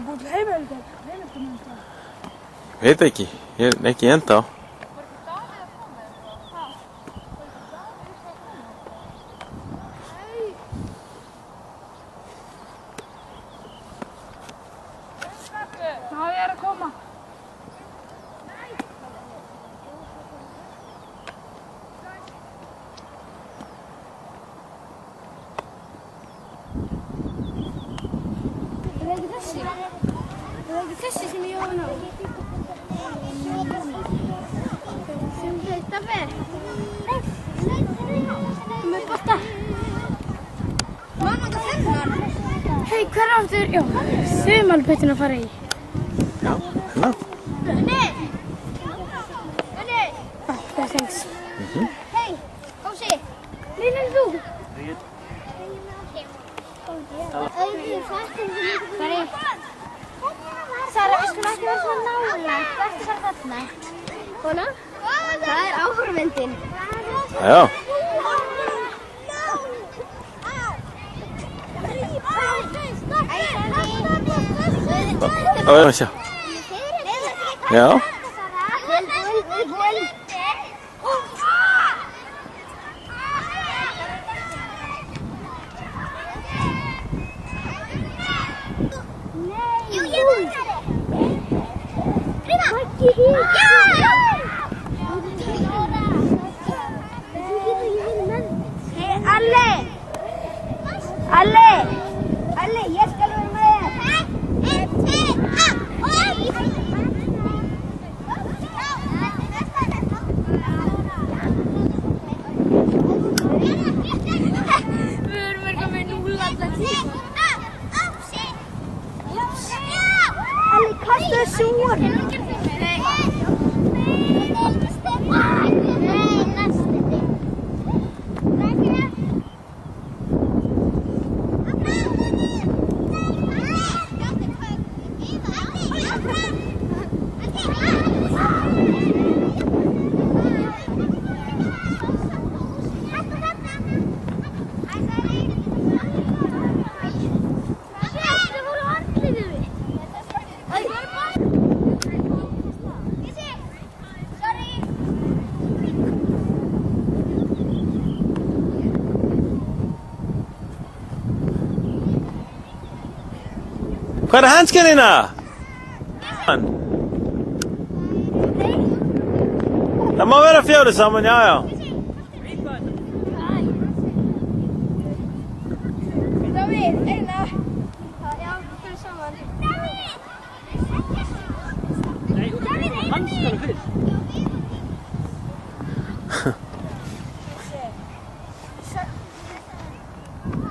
búið til heimildir. Veit ekki, ég er ekki ennþá. Já, ég er að koma. Er það ekki þessi? Er það ekki þessi sem ég ofan á? Sem heita ver. Með bolta. Mamma, hvað þennan? Hei, hver áttur? Já, þumalputtin að fara í. Já, hérna. Nei! Nei! Það er þengs. Hei, Gósi! Lilla, þú! Sara, við skulum ekki vera svona nálægt. Hvað ertu að fara þarna? Kona? Það er áhorfendin. Já. Það er að sjá. Já. Alli, ég skal vera með Við erum eitthvað með núlanda tíma. Alli, kastaðu súr. Hvað er handsken þína? Það má vera 4 saman, já, já. Davíð, eina. Já, það er saman. Davíð, Hanskar fyrst.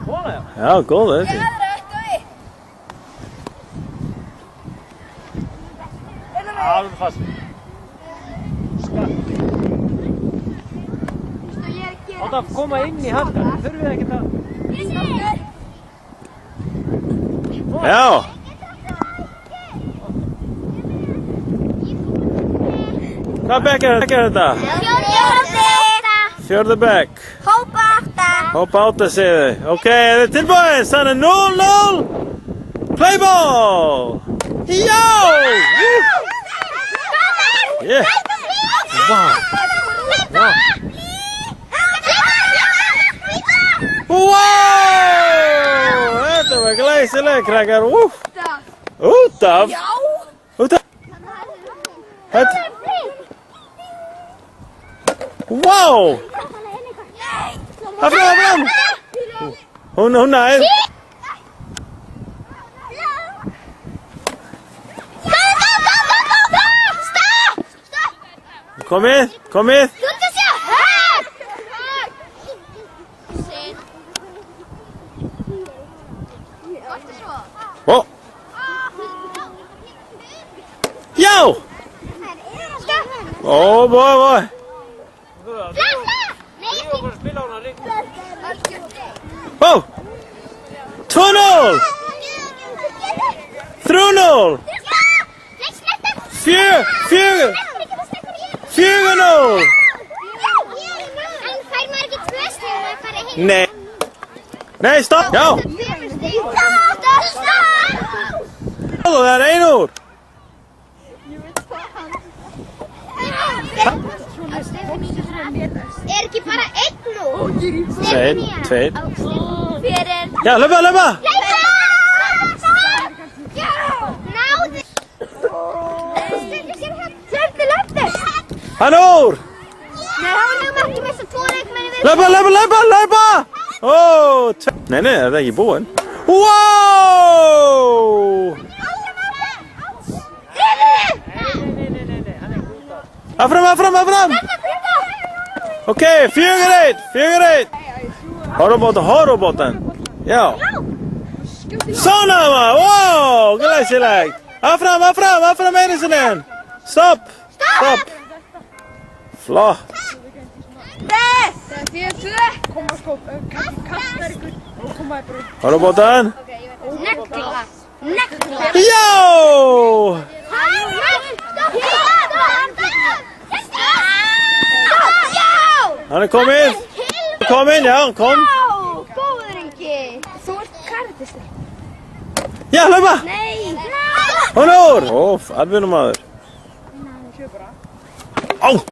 Svona, já. Já, góð, þetta. Davíð. Alveg fast. Skatt. Átt að koma inn í hanskar. Þurfum við ekkert að... Já. Hvað bekk er þetta? Fjórði bekk. Hópa 8. Hópa 8 segir þau. Ok, er þið tilbúin? Sann er 0-0. Playball! Já! Yeah. Wow. Wow. Wow! Þetta var glæsileg, krakkar. Út af? Já. Út af? Þetta? Wow! Áfram! Hún nær. Komið. Ó. Já! Ó, boy. Ó! 2-0! 3-0! 4-0! Nei, stopp! Já! Það er ein úr. Er ekki bara einn nú? Tveir. Fyrir. Já, hlaupa. Hlaupa! Náðu! Hlaupa! Hann úr. Nei, hann var ekki missa 2 leikmenn í við. Hlaupa. Ó, nei, er það ekki búinn? Wow! Áfram. Ok, 4-1. Horfubótan. Já. Svona maður, wow, glæsilegt. Áfram einu sinni. Stopp. Flott. Það er 4-2. Koma sko, kastar ykkur og koma í brú. Horfubótan. Negla. Já! Hann er kominn, já, kom. Góður ekki. Þú ert karitistur. Já, hlaupa. Nei. Hann úr. Óf, atvinnumaður. Á!